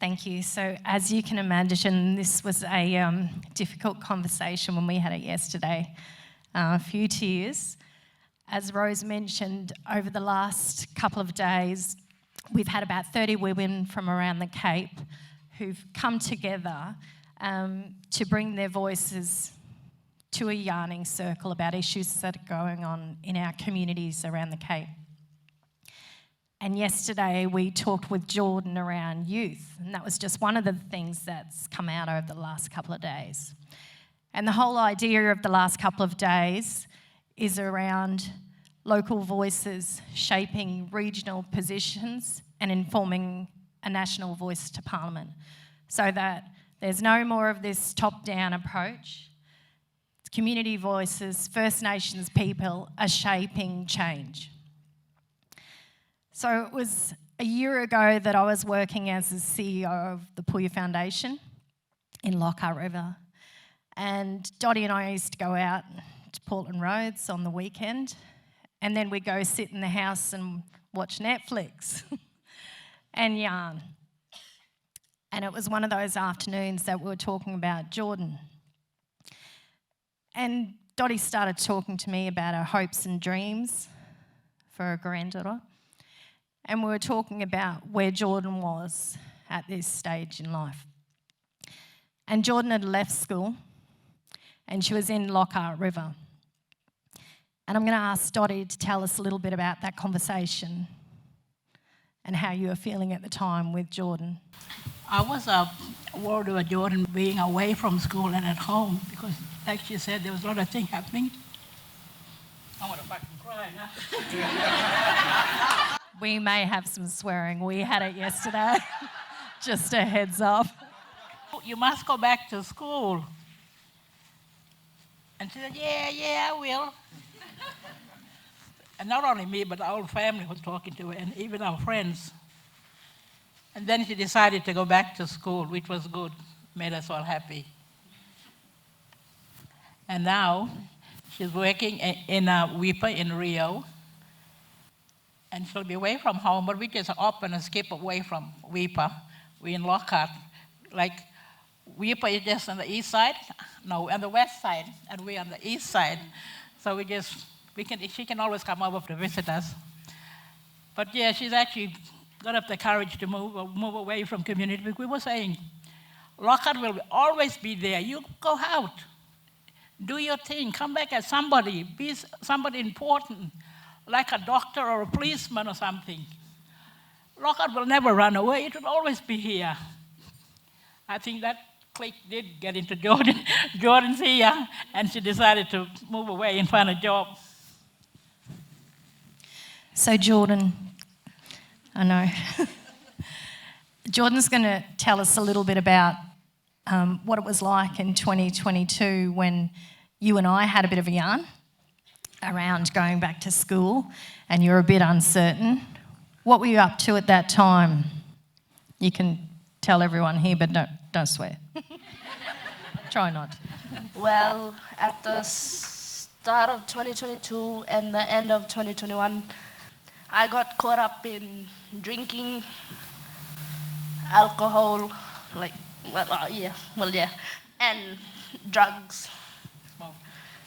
Thank you. So as you can imagine, this was a difficult conversation when we had it yesterday. A few tears. As Rose mentioned, over the last couple of days, we've had about 30 women from around the Cape who've come together to bring their voices to a yarning circle about issues that are going on in our communities around the Cape. And yesterday we talked with Jordan around youth, and that was just one of the things that's come out over the last couple of days. And the whole idea of the last couple of days is around local voices shaping regional positions and informing a national voice to Parliament, so that there's no more of this top-down approach. Community voices, First Nations people are shaping change. So it was a year ago that I was working as the CEO of the Puuya Foundation in Lockhart River. And Dottie and I used to go out to Portland Roads on the weekend, and then we'd go sit in the house and watch Netflix and yarn. And it was one of those afternoons that we were talking about Jordan. And Dottie started talking to me about her hopes and dreams for her granddaughter. And we were talking about where Jordan was at this stage in life. And Jordan had left school and she was in Lockhart River. And I'm going to ask Dottie to tell us a little bit about that conversation and how you were feeling at the time with Jordan. I was worried about Jordan being away from school and at home because, like she said, there was a lot of things happening. I want to fucking cry now. We may have some swearing. We had it yesterday. Just a heads up. You must go back to school. And she said, yeah, I will. And not only me, but our whole family was talking to her, and even our friends. And then she decided to go back to school, which was good, made us all happy. And now she's working in a WIPA in Rio. And she'll be away from home, but we just up and skip away from WIPA. We're in Lockhart. Like, WIPA is just on the east side, no, on the west side, and we're on the east side. So she can always come over to visit us. But yeah, she's actually got up the courage to move away from community. We were saying, Lockhart will always be there. You go out, do your thing, come back as somebody, be somebody important, like a doctor or a policeman or something. Lockhart will never run away. It will always be here. I think that clique did get into Jordan. Jordan's here, and she decided to move away and find a job. So Jordan, I know. Jordan's going to tell us a little bit about what it was like in 2022 when you and I had a bit of a yarn around going back to school and you're a bit uncertain. What were you up to at that time? You can tell everyone here, but don't swear. Try not. Well, at the start of 2022 and the end of 2021, I got caught up in drinking, alcohol, and drugs,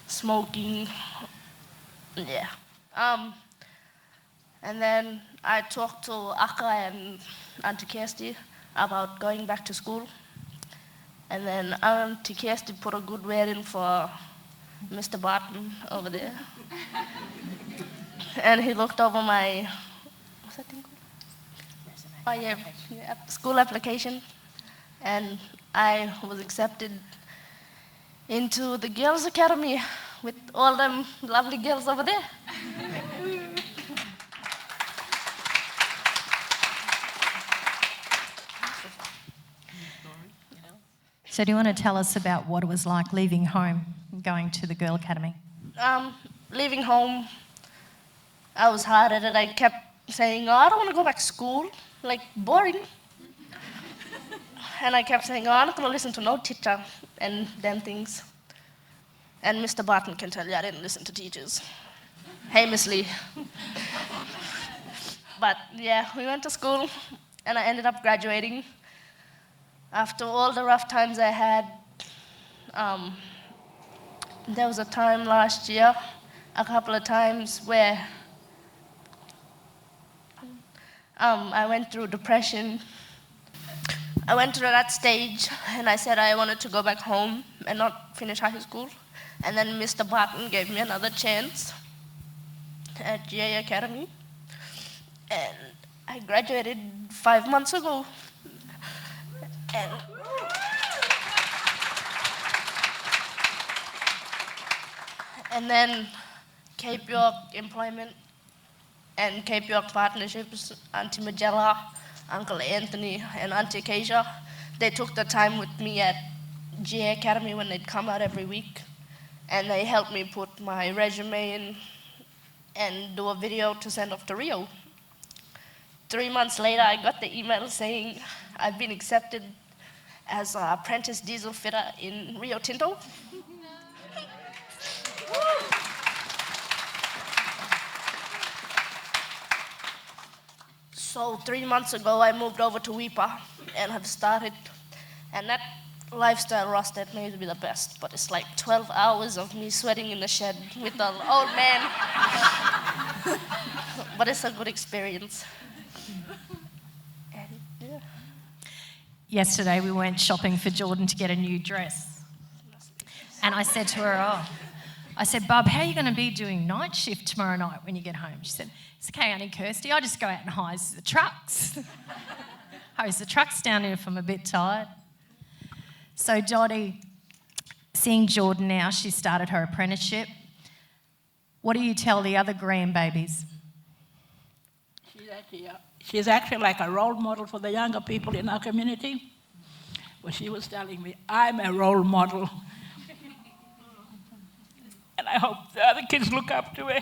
smoking. Yeah. And then I talked to Akka and Auntie Kirsty about going back to school. And then Auntie Kirsty put a good word in for Mr. Barton over there. And he looked over my, what's that thing called? School application. And I was accepted into the Girls Academy with all them lovely girls over there. So do you want to tell us about what it was like leaving home and going to the Girl Academy? Leaving home, I was hard at it. I kept saying, I don't want to go back to school, like boring. And I kept saying, I'm not going to listen to no teacher and them things. And Mr. Barton can tell you I didn't listen to teachers. Hey, Miss Lee. But yeah, we went to school and I ended up graduating. After all the rough times I had, there was a time last year, a couple of times where I went through depression. I went through that stage and I said I wanted to go back home and not finish high school. And then Mr. Barton gave me another chance at GA Academy. And I graduated 5 months ago. And then Cape York Employment and Cape York Partnerships, Auntie Magella, Uncle Anthony, and Auntie Keisha, they took the time with me at GA Academy when they'd come out every week. And they helped me put my resume in and do a video to send off to Rio. 3 months later, I got the email saying I've been accepted as an apprentice diesel fitter in Rio Tinto. So 3 months ago, I moved over to WIPA and have started, and that lifestyle roster may be the best, but it's like 12 hours of me sweating in the shed with the old man. But it's a good experience. And, yeah. Yesterday we went shopping for Jordan to get a new dress. And I said to her, I said, Bub, how are you going to be doing night shift tomorrow night when you get home? She said, it's okay, Auntie Kirsty, I just go out and hose the trucks. Hose the trucks down here if I'm a bit tired. So Dottie, seeing Jordan now, she started her apprenticeship. What do you tell the other grandbabies? She's actually like a role model for the younger people in our community. Well, she was telling me, I'm a role model. And I hope the other kids look up to her.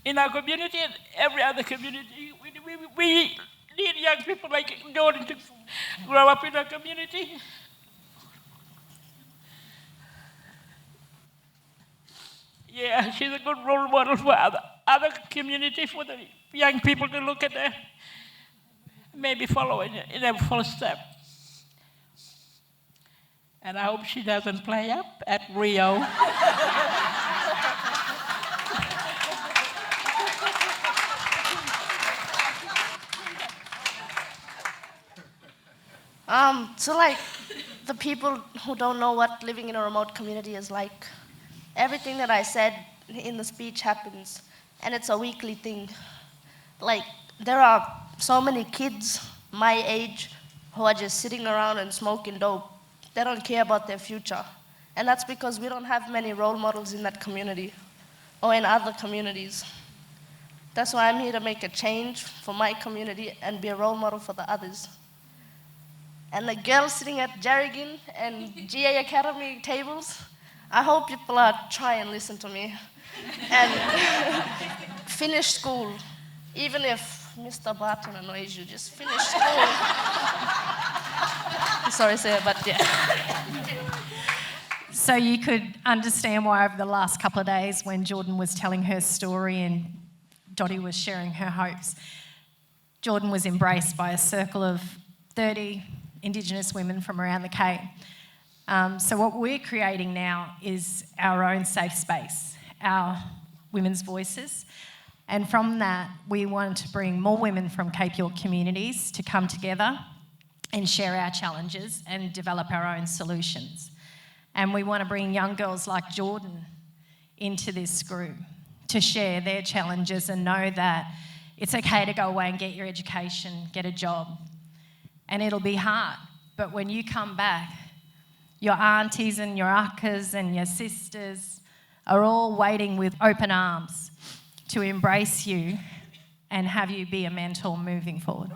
In our community and every other community, we need young people like Jordan to grow up in our community. Yeah, she's a good role model for other communities, for the young people to look at her, maybe follow in her first step. And I hope she doesn't play up at Rio. So like the people who don't know what living in a remote community is like, everything that I said in the speech happens, and it's a weekly thing. Like, there are so many kids my age who are just sitting around and smoking dope. They don't care about their future. And that's because we don't have many role models in that community or in other communities. That's why I'm here to make a change for my community and be a role model for the others. And the girls sitting at Jarrigan and GA Academy tables, I hope people are try and listen to me and finish school. Even if Mr. Barton annoys you, just finish school. Sorry, sir, but yeah. So you could understand why over the last couple of days when Jordan was telling her story and Dottie was sharing her hopes, Jordan was embraced by a circle of 30 Indigenous women from around the Cape. So what we're creating now is our own safe space, our women's voices. And from that, we want to bring more women from Cape York communities to come together and share our challenges and develop our own solutions. And we want to bring young girls like Jordan into this group to share their challenges and know that it's okay to go away and get your education, get a job. And it'll be hard, but when you come back, your aunties and your akkas and your sisters are all waiting with open arms to embrace you and have you be a mentor moving forward.